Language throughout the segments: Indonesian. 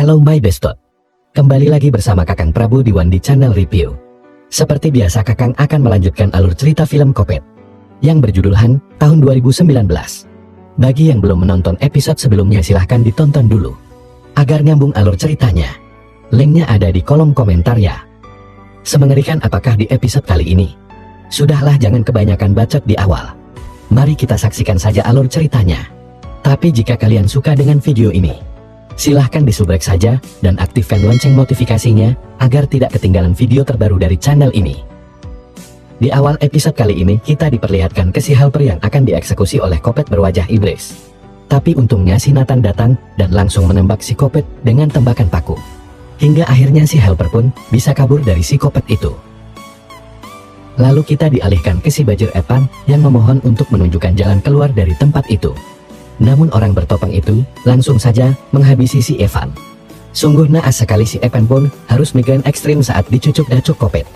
Halo my bestot. Kembali lagi bersama Kakang Prabu di Wandi Channel Review. Seperti biasa Kakang akan melanjutkan alur cerita film Kopet yang berjudul Han tahun 2019. Bagi yang belum menonton episode sebelumnya silahkan ditonton dulu agar nyambung alur ceritanya. Linknya ada di kolom komentar ya. Semengerikan apakah di episode kali ini? Sudahlah, jangan kebanyakan bacot di awal. Mari kita saksikan saja alur ceritanya. Tapi jika kalian suka dengan video ini, silahkan disubrek saja dan aktifkan lonceng notifikasinya agar tidak ketinggalan video terbaru dari channel ini. Di awal episode kali ini kita diperlihatkan ke si helper yang akan dieksekusi oleh Kopet berwajah iblis. Tapi untungnya si Nathan datang dan langsung menembak si Kopet dengan tembakan paku. Hingga akhirnya si helper pun bisa kabur dari si Kopet itu. Lalu kita dialihkan ke si Bajir Evan yang memohon untuk menunjukkan jalan keluar dari tempat itu. Namun orang bertopeng itu langsung saja menghabisi si Evan. Sungguh naas sekali si Evan pun harus migrain ekstrim saat dicucuk dacuk Kopet.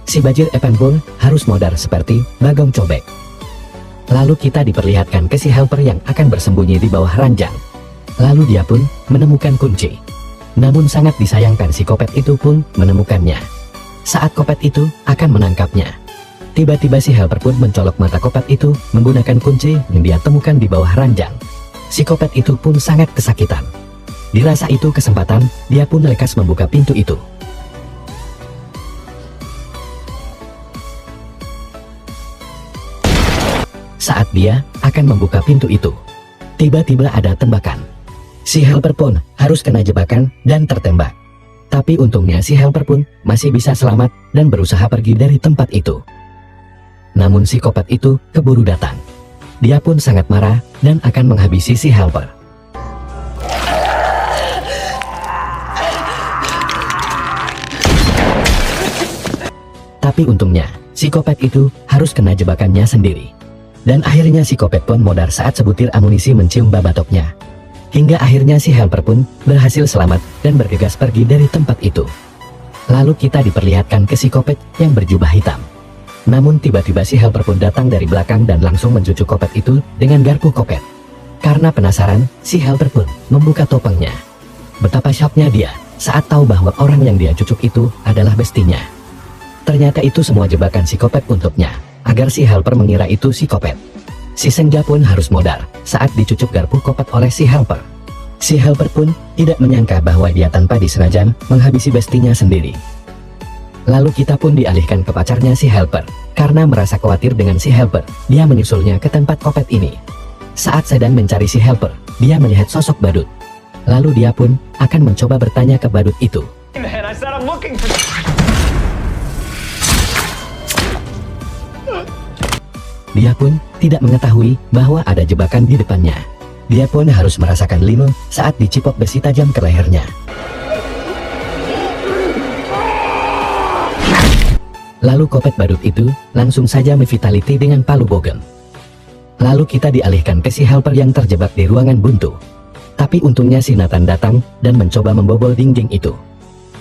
Si Bajir Evan pun harus modar seperti bagong cobek. Lalu kita diperlihatkan ke si helper yang akan bersembunyi di bawah ranjang. Lalu dia pun menemukan kunci. Namun sangat disayangkan si Kopet itu pun menemukannya. Saat Kopet itu akan menangkapnya, tiba-tiba si helper pun mencolok mata Kopet itu menggunakan kunci yang dia temukan di bawah ranjang. Si Kopet itu pun sangat kesakitan. Dirasa itu kesempatan, dia pun lekas membuka pintu itu. Saat dia akan membuka pintu itu, tiba-tiba ada tembakan. Si helper pun harus kena jebakan dan tertembak. Tapi untungnya si helper pun masih bisa selamat dan berusaha pergi dari tempat itu. Namun si Kopet itu keburu datang. Dia pun sangat marah dan akan menghabisi si helper. Tapi untungnya si Kopet itu harus kena jebakannya sendiri. Dan akhirnya si Kopet pun modar saat sebutir amunisi mencium babatoknya. Hingga akhirnya si helper pun berhasil selamat dan bergegas pergi dari tempat itu. Lalu kita diperlihatkan ke si Kopet yang berjubah hitam. Namun tiba-tiba si helper pun datang dari belakang dan langsung mencucuk Kopet itu dengan garpu Kopet. Karena penasaran, si helper pun membuka topengnya. Betapa syoknya dia saat tahu bahwa orang yang dia cucuk itu adalah bestinya. Ternyata itu semua jebakan si Kopet untuknya, agar si helper mengira itu si Kopet. Si Senja pun harus modar saat dicucuk garpu Kopet oleh si helper. Si helper pun tidak menyangka bahwa dia tanpa disengaja menghabisi bestinya sendiri. Lalu kita pun dialihkan ke pacarnya si helper. Karena merasa khawatir dengan si helper, dia menyusulnya ke tempat Kopet ini. Saat sedang mencari si helper, dia melihat sosok badut. Lalu dia pun akan mencoba bertanya ke badut itu. Dia pun tidak mengetahui bahwa ada jebakan di depannya. Dia pun harus merasakan lino saat dicipok besi tajam ke lehernya. Lalu Kopet badut itu langsung saja mevitality dengan palu bogem. Lalu kita dialihkan ke si helper yang terjebak di ruangan buntu. Tapi untungnya si Nathan datang dan mencoba membobol dinding itu.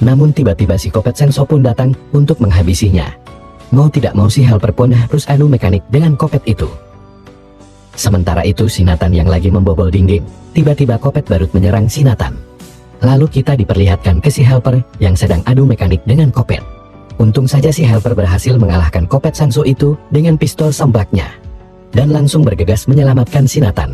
Namun tiba-tiba si Kopet Senso pun datang untuk menghabisinya. Mau tidak mau si helper pun harus adu mekanik dengan Kopet itu. Sementara itu si Nathan yang lagi membobol dinding, tiba-tiba Kopet badut menyerang si Nathan. Lalu kita diperlihatkan ke si helper yang sedang adu mekanik dengan Kopet. Untung saja si helper berhasil mengalahkan Kopet Sanso itu dengan pistol semblaknya. Dan langsung bergegas menyelamatkan si Nathan.